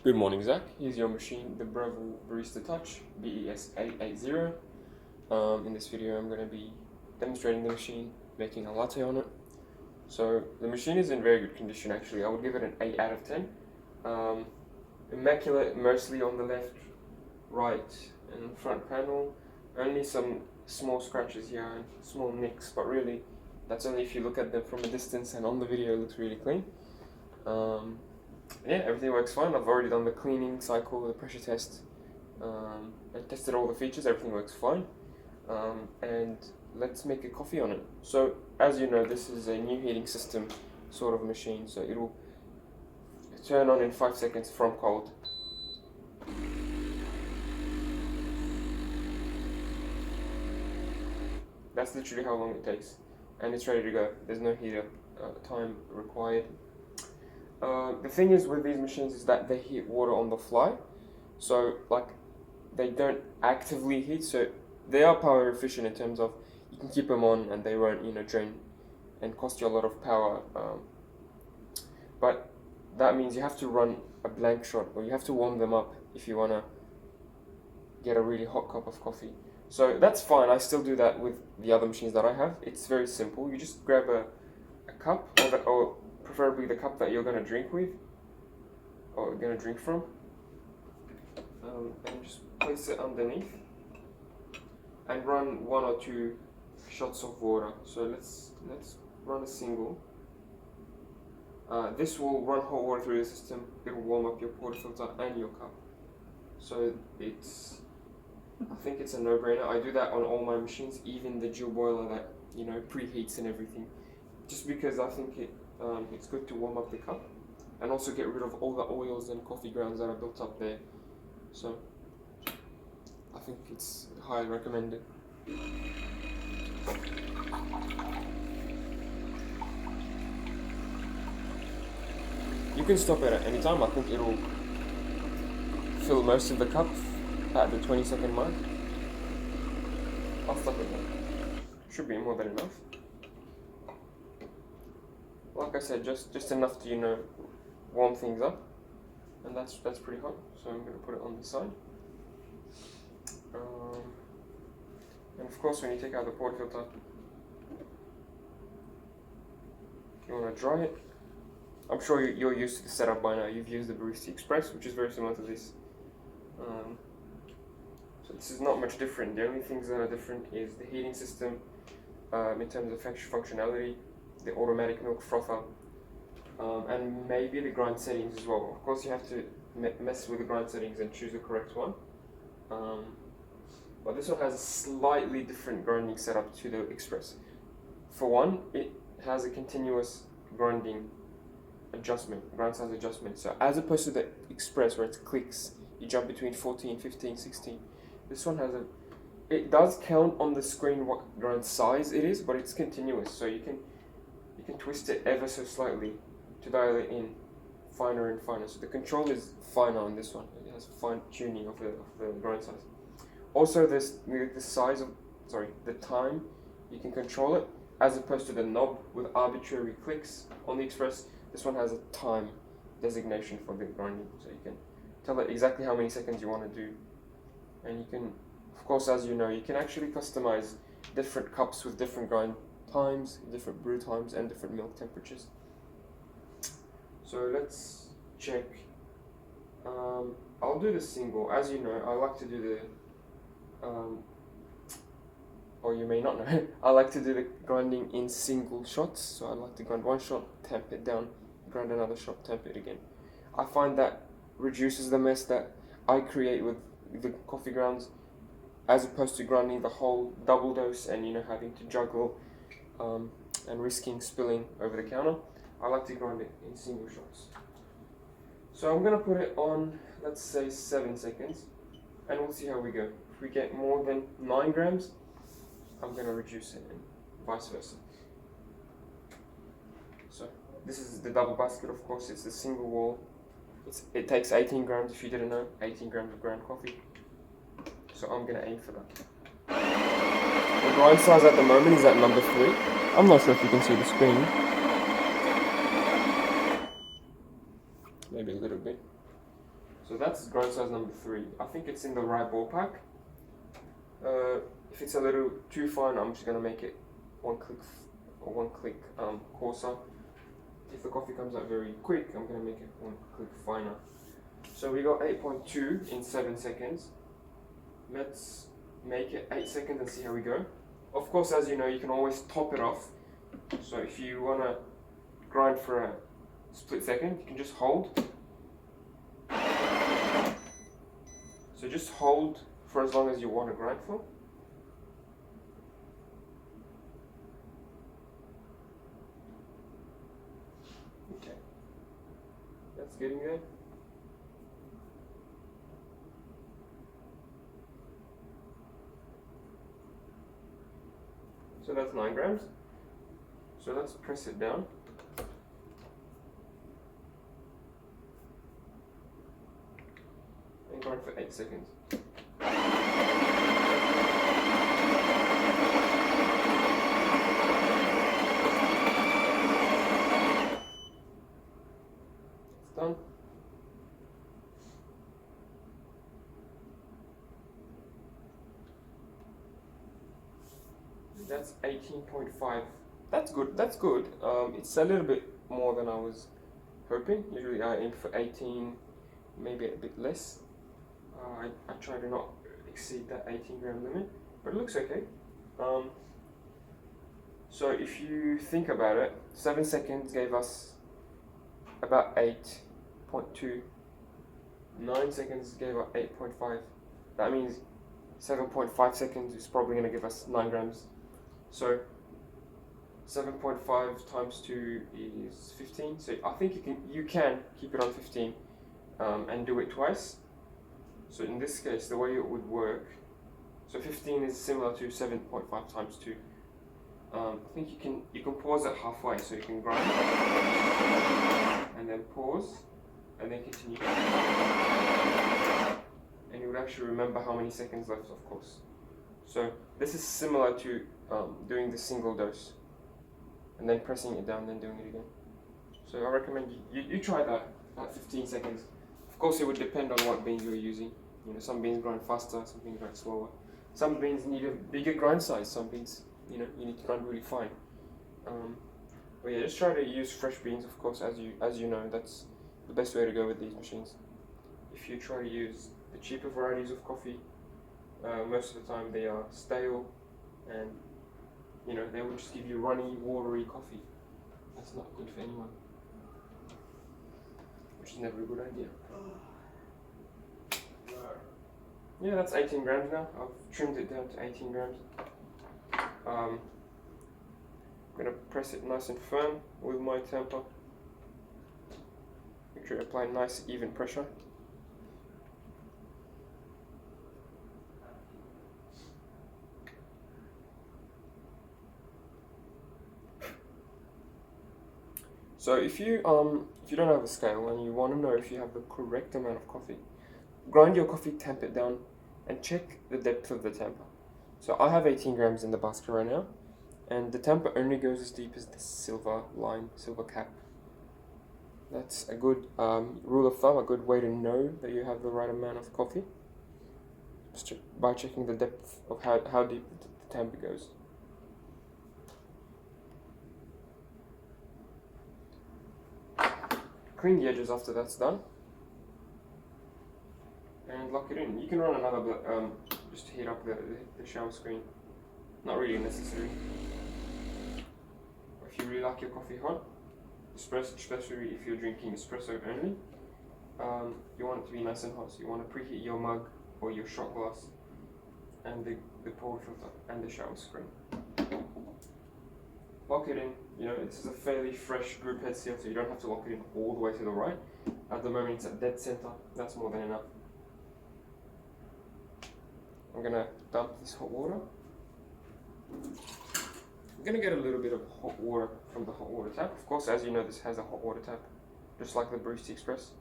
Good morning, Zach. Here's your machine, the Breville Barista Touch BES880. In this video, I'm going to be demonstrating the machine, making a latte on it. So the machine is in very good condition. Actually, I would give it an 8 out of 10. Immaculate, mostly on the left, right, and front panel. Only some small scratches here and small nicks, but really, that's only if you look at them from a distance, and on the video, it looks really clean. Yeah, everything works fine. I've already done the cleaning cycle, the pressure test. I tested all the features, everything works fine. And let's make a coffee on it. So, as you know, this is a new heating system sort of machine, so it will turn on in 5 seconds from cold. That's literally how long it takes, and it's ready to go. There's no heater time required. The thing is with these machines is that they heat water on the fly, so like they don't actively heat, so they are power efficient in terms of you can keep them on and they won't drain and cost you a lot of power, but that means you have to run a blank shot, or you have to warm them up if you want to get a really hot cup of coffee. So that's fine. I still do that with the other machines that I have. It's very simple. You just grab a cup, or preferably the cup that you're going to drink with, or going to drink from, and just place it underneath and run 1 or 2 shots of water. So let's run a single. This will run hot water through the system. It will warm up your portafilter and your cup. So I think it's a no-brainer. I do that on all my machines, even the dual boiler that preheats and everything, just because I think it's good to warm up the cup and also get rid of all the oils and coffee grounds that are built up there. So I think it's highly recommended. You can stop it at any time. I think it'll fill most of the cup at the 20-second mark. I'll stop it now. Should be more than enough. Like I said, just enough to warm things up, and that's pretty hot. So I'm going to put it on the side. And of course, when you take out the portafilter, you want to dry it. I'm sure you're used to the setup by now. You've used the Barista Express, which is very similar to this. So this is not much different. The only things that are different is the heating system, in terms of functionality, the automatic milk frother, and maybe the grind settings as well. Of course, you have to mess with the grind settings and choose the correct one. But this one has a slightly different grinding setup to the Express. For one, it has a continuous grinding adjustment, grind size adjustment. So as opposed to the Express where it clicks, you jump between 14, 15, 16. This one has it does count on the screen what grind size it is, but it's continuous. So you can twist it ever so slightly to dial it in finer and finer. So the control is finer on this one. It has fine tuning of the grind size. Also, the time, you can control it as opposed to the knob with arbitrary clicks. On the Express, this one has a time designation for the grinding, so you can tell it exactly how many seconds you want to do. And you can, of course, as you know, you can actually customize different cups with different grind times, different brew times, and different milk temperatures. So let's check. I'll do the single. As you know, I like to do the or you may not know, I like to do the grinding in single shots. So I like to grind 1 shot, tamp it down, grind another shot, tamp it again. I find that reduces the mess that I create with the coffee grounds, as opposed to grinding the whole double dose and having to juggle and risking spilling over the counter. I like to grind it in single shots. So I'm going to put it on, let's say 7 seconds, and we'll see how we go. If we get more than 9 grams, I'm going to reduce it, and vice versa. So this is the double basket, of course. It's the single wall. It takes 18 grams, if you didn't know, 18 grams of ground coffee. So I'm going to aim for that. The grind size at the moment is at number 3. I'm not sure if you can see the screen. maybe a little bit. So that's grind size number 3. I think it's in the right ballpark. If it's a little too fine, I'm just gonna make it one click coarser. If the coffee comes out very quick, I'm gonna make it one click finer. So we got 8.2 in 7 seconds. Let's make it 8 seconds and see how we go. Of course, as you know, you can always top it off. So if you wanna grind for a split second, you can just hold. So just hold for as long as you want to grind for. Okay, that's getting there. So that's 9 grams. So let's press it down. And grind for 8 seconds. It's done. That's 18.5. That's good. That's good. It's a little bit more than I was hoping. Usually I aim for 18, maybe a bit less. I try to not exceed that 18 gram limit, but it looks okay. So if you think about it, 7 seconds gave us about 8.2. 9 seconds gave us 8.5. That means 7.5 seconds is probably going to give us 9 grams. So 7.5 times 2 is 15. So I think you can keep it on 15 and do it twice. So in this case, the way it would work, so 15 is similar to 7.5 times 2. I think you can pause it halfway, so you can grind and then pause and then continue. And you would actually remember how many seconds left, of course. So this is similar to doing the single dose and then pressing it down, then doing it again. So I recommend you try that at 15 seconds. Of course, it would depend on what beans you're using. You know, some beans grind faster, some beans grind slower. Some beans need a bigger grind size. Some beans, you need to grind really fine. But yeah, just try to use fresh beans. Of course, as you know, that's the best way to go with these machines. If you try to use the cheaper varieties of coffee, most of the time they are stale, and they will just give you runny, watery coffee. That's not good for anyone, which is never a good idea. Yeah, that's 18 grams now. I've trimmed it down to 18 grams. I'm going to press it nice and firm with my tamper. Make sure you apply nice, even pressure. So if you don't have a scale and you want to know if you have the correct amount of coffee, grind your coffee, tamp it down, and check the depth of the tamper. So I have 18 grams in the basket right now, and the tamper only goes as deep as the silver line, silver cap. That's a good rule of thumb, a good way to know that you have the right amount of coffee, just by checking the depth of how deep the tamper goes. Clean the edges after that's done, and lock it in. You can run another just to heat up the shower screen. Not really necessary. If you really like your coffee hot, especially if you're drinking espresso only, you want it to be nice and hot. So you want to preheat your mug or your shot glass and the pour filter and the shower screen. Lock it in. This is a fairly fresh group head seal, so you don't have to lock it in all the way to the right. At the moment it's at dead center. That's more than enough. I'm gonna dump this hot water. I'm gonna get a little bit of hot water from the hot water tap. Of course, as you know, this has a hot water tap, just like the Barista Express.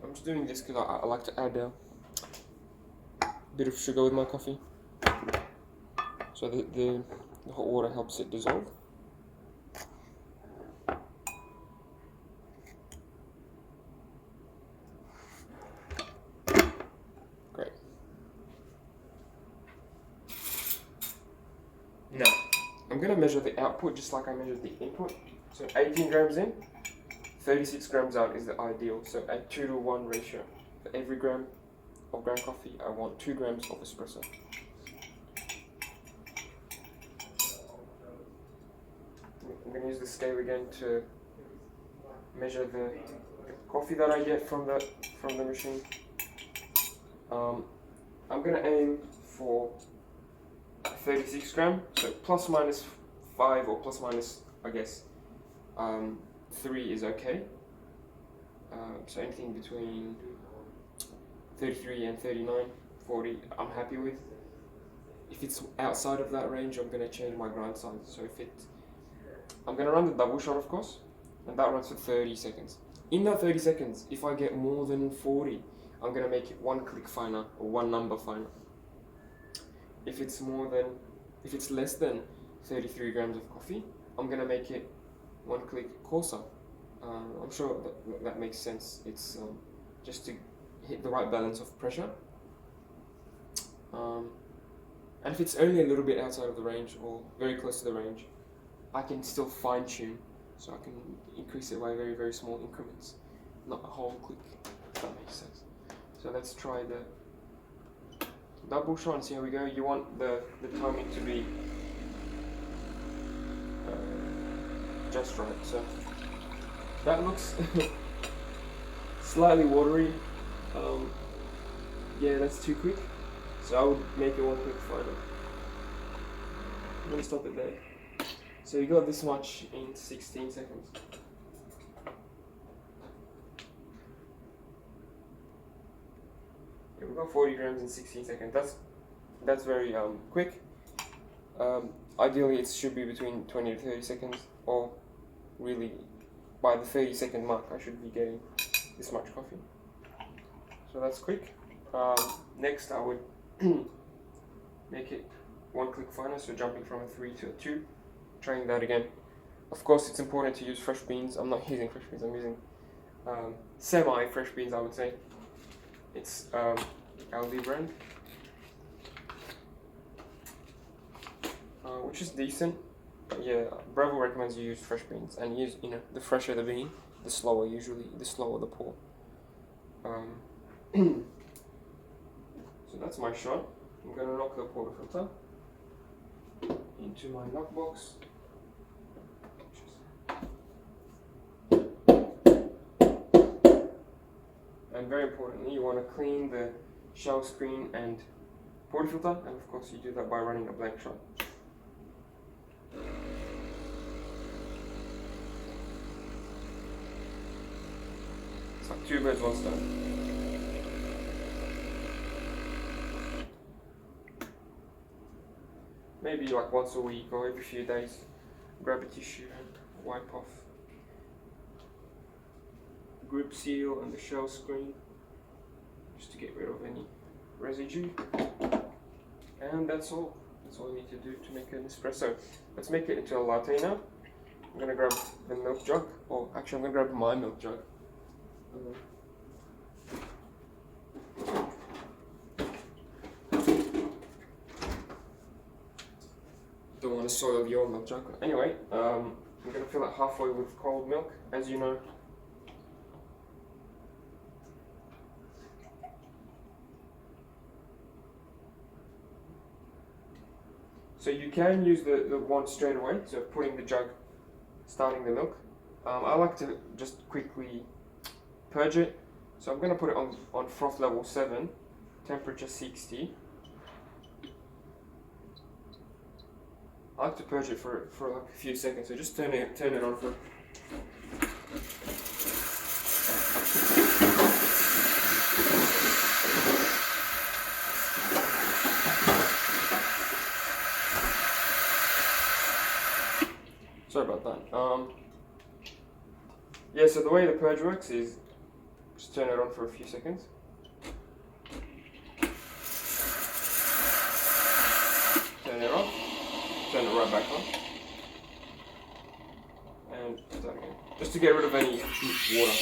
I'm just doing this because I like to add bit of sugar with my coffee, so the hot water helps it dissolve. Great. Now, I'm going to measure the output just like I measured the input. So 18 grams in, 36 grams out is the ideal. So a 2-to-1 ratio. For every gram of ground coffee, I want 2 grams of espresso. I'm going to use the scale again to measure the coffee that I get from the machine. I'm going to aim for 36 gram, so plus minus 5 or plus minus, I guess, 3 is okay. So anything between 33 and 39, 40, I'm happy with. If it's outside of that range, I'm going to change my grind size. So I'm going to run the double shot, of course, and that runs for 30 seconds. In that 30 seconds, if I get more than 40, I'm going to make it 1 click finer or 1 number finer. If it's less than 33 grams of coffee, I'm going to make it 1 click coarser. I'm sure that makes sense. It's just to hit the right balance of pressure. And if it's only a little bit outside of the range or very close to the range, I can still fine tune, so I can increase it by very, very small increments, not a whole click, if that makes sense. So let's try the double shot and see how we go. You want the timing to be just right. So that looks slightly watery. Yeah, that's too quick. So I would make it 1 click finer. I'm gonna stop it there. So you got this much in 16 seconds. Yeah, we got 40 grams in 16 seconds. That's very quick. Ideally, it should be between 20 to 30 seconds, or really by the 30-second mark, I should be getting this much coffee. So that's quick. Next, I would make it 1 click finer, so jumping from a 3 to a 2. Trying that again. Of course, it's important to use fresh beans. I'm not using fresh beans, I'm using semi-fresh beans, I would say. It's Aldi brand, which is decent. But yeah, Breville recommends you use fresh beans, and use, the fresher the bean, the slower the pour. So that's my shot. I'm going to knock the portafilter into my knock box. And very importantly, you want to clean the shell screen and portafilter, and of course you do that by running a blank shot. It's like 2 birds, 1 stone. Maybe like once a week or every few days, grab a tissue and wipe off the grip seal and the shell screen, just to get rid of any residue. And that's all. That's all you need to do to make an espresso. Let's make it into a latte now. I'm gonna grab the milk jug, or actually I'm gonna grab my milk jug. Don't want to soil your milk jug. Anyway, I'm going to fill it halfway with cold milk, as you know. So you can use the wand straight away, so putting the jug, starting the milk. I like to just quickly purge it. So I'm going to put it on froth level 7, temperature 60. I like to purge it for like a few seconds, so just turn it on for. Sorry about that. Yeah, so the way the purge works is just turn it on for a few seconds. right back on. And start again. Just to get rid of any water.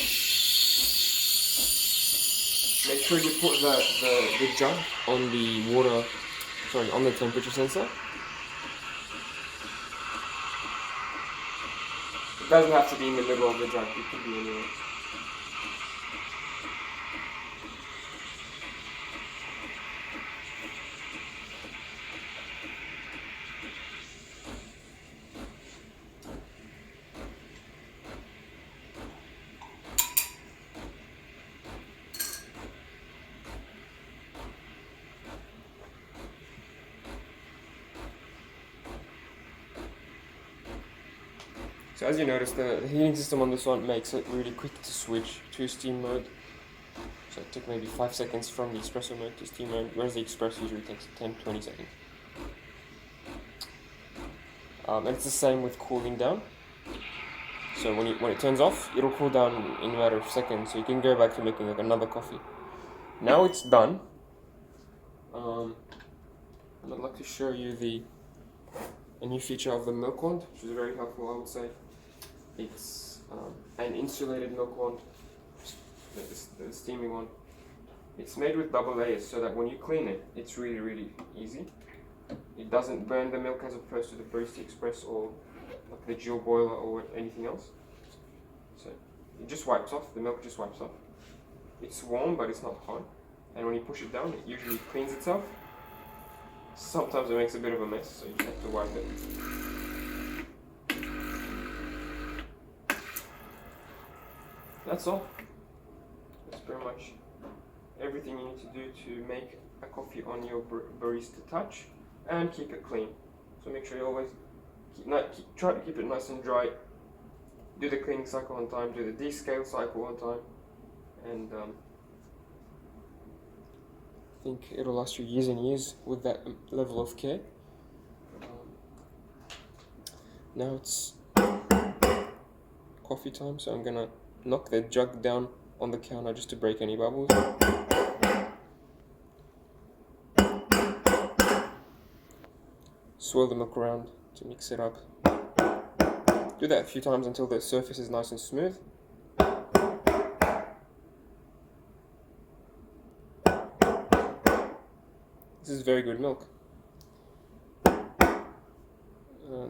Make sure you put the jug on the water, sorry, on the temperature sensor. It doesn't have to be in the middle of the jug, it could be anywhere. So as you notice, the heating system on this one makes it really quick to switch to steam mode. So it took maybe 5 seconds from the espresso mode to steam mode, whereas the espresso usually takes 10-20 seconds. And it's the same with cooling down. So when it turns off, it'll cool down in a matter of seconds, so you can go back to making like another coffee. Now it's done. I'd like to show you a new feature of the milk wand, which is very helpful, I would say. It's an insulated milk wand, the steamy one. It's made with double layers so that when you clean it, it's really, really easy. It doesn't burn the milk as opposed to the Barista Express or like the Jill boiler or anything else. So it just wipes off, the milk just wipes off. It's warm but it's not hot. And when you push it down, it usually cleans itself. Sometimes it makes a bit of a mess, so you have to wipe it. That's all. That's pretty much everything you need to do to make a coffee on your Barista Touch and keep it clean. So make sure you always try to keep it nice and dry. Do the cleaning cycle on time, do the descale cycle on time, and I think it'll last you years and years with that level of care. Now it's coffee time, so I'm gonna knock the jug down on the counter just to break any bubbles. Swirl the milk around to mix it up. Do that a few times until the surface is nice and smooth. This is very good milk.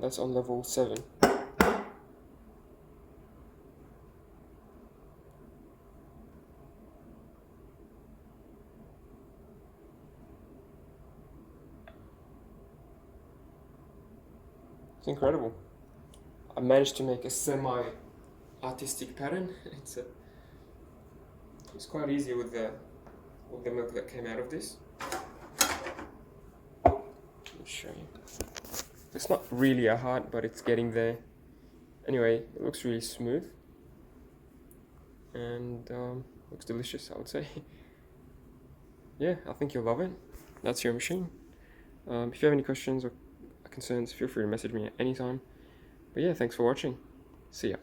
That's on level 7. It's incredible. I managed to make a semi-artistic pattern. It's quite easy with the milk that came out of this. Let me show you. It's not really a heart, but it's getting there. Anyway, it looks really smooth and looks delicious, I would say. Yeah, I think you'll love it. That's your machine. If you have any questions or concerns, feel free to message me at any time. But yeah, thanks for watching. See ya.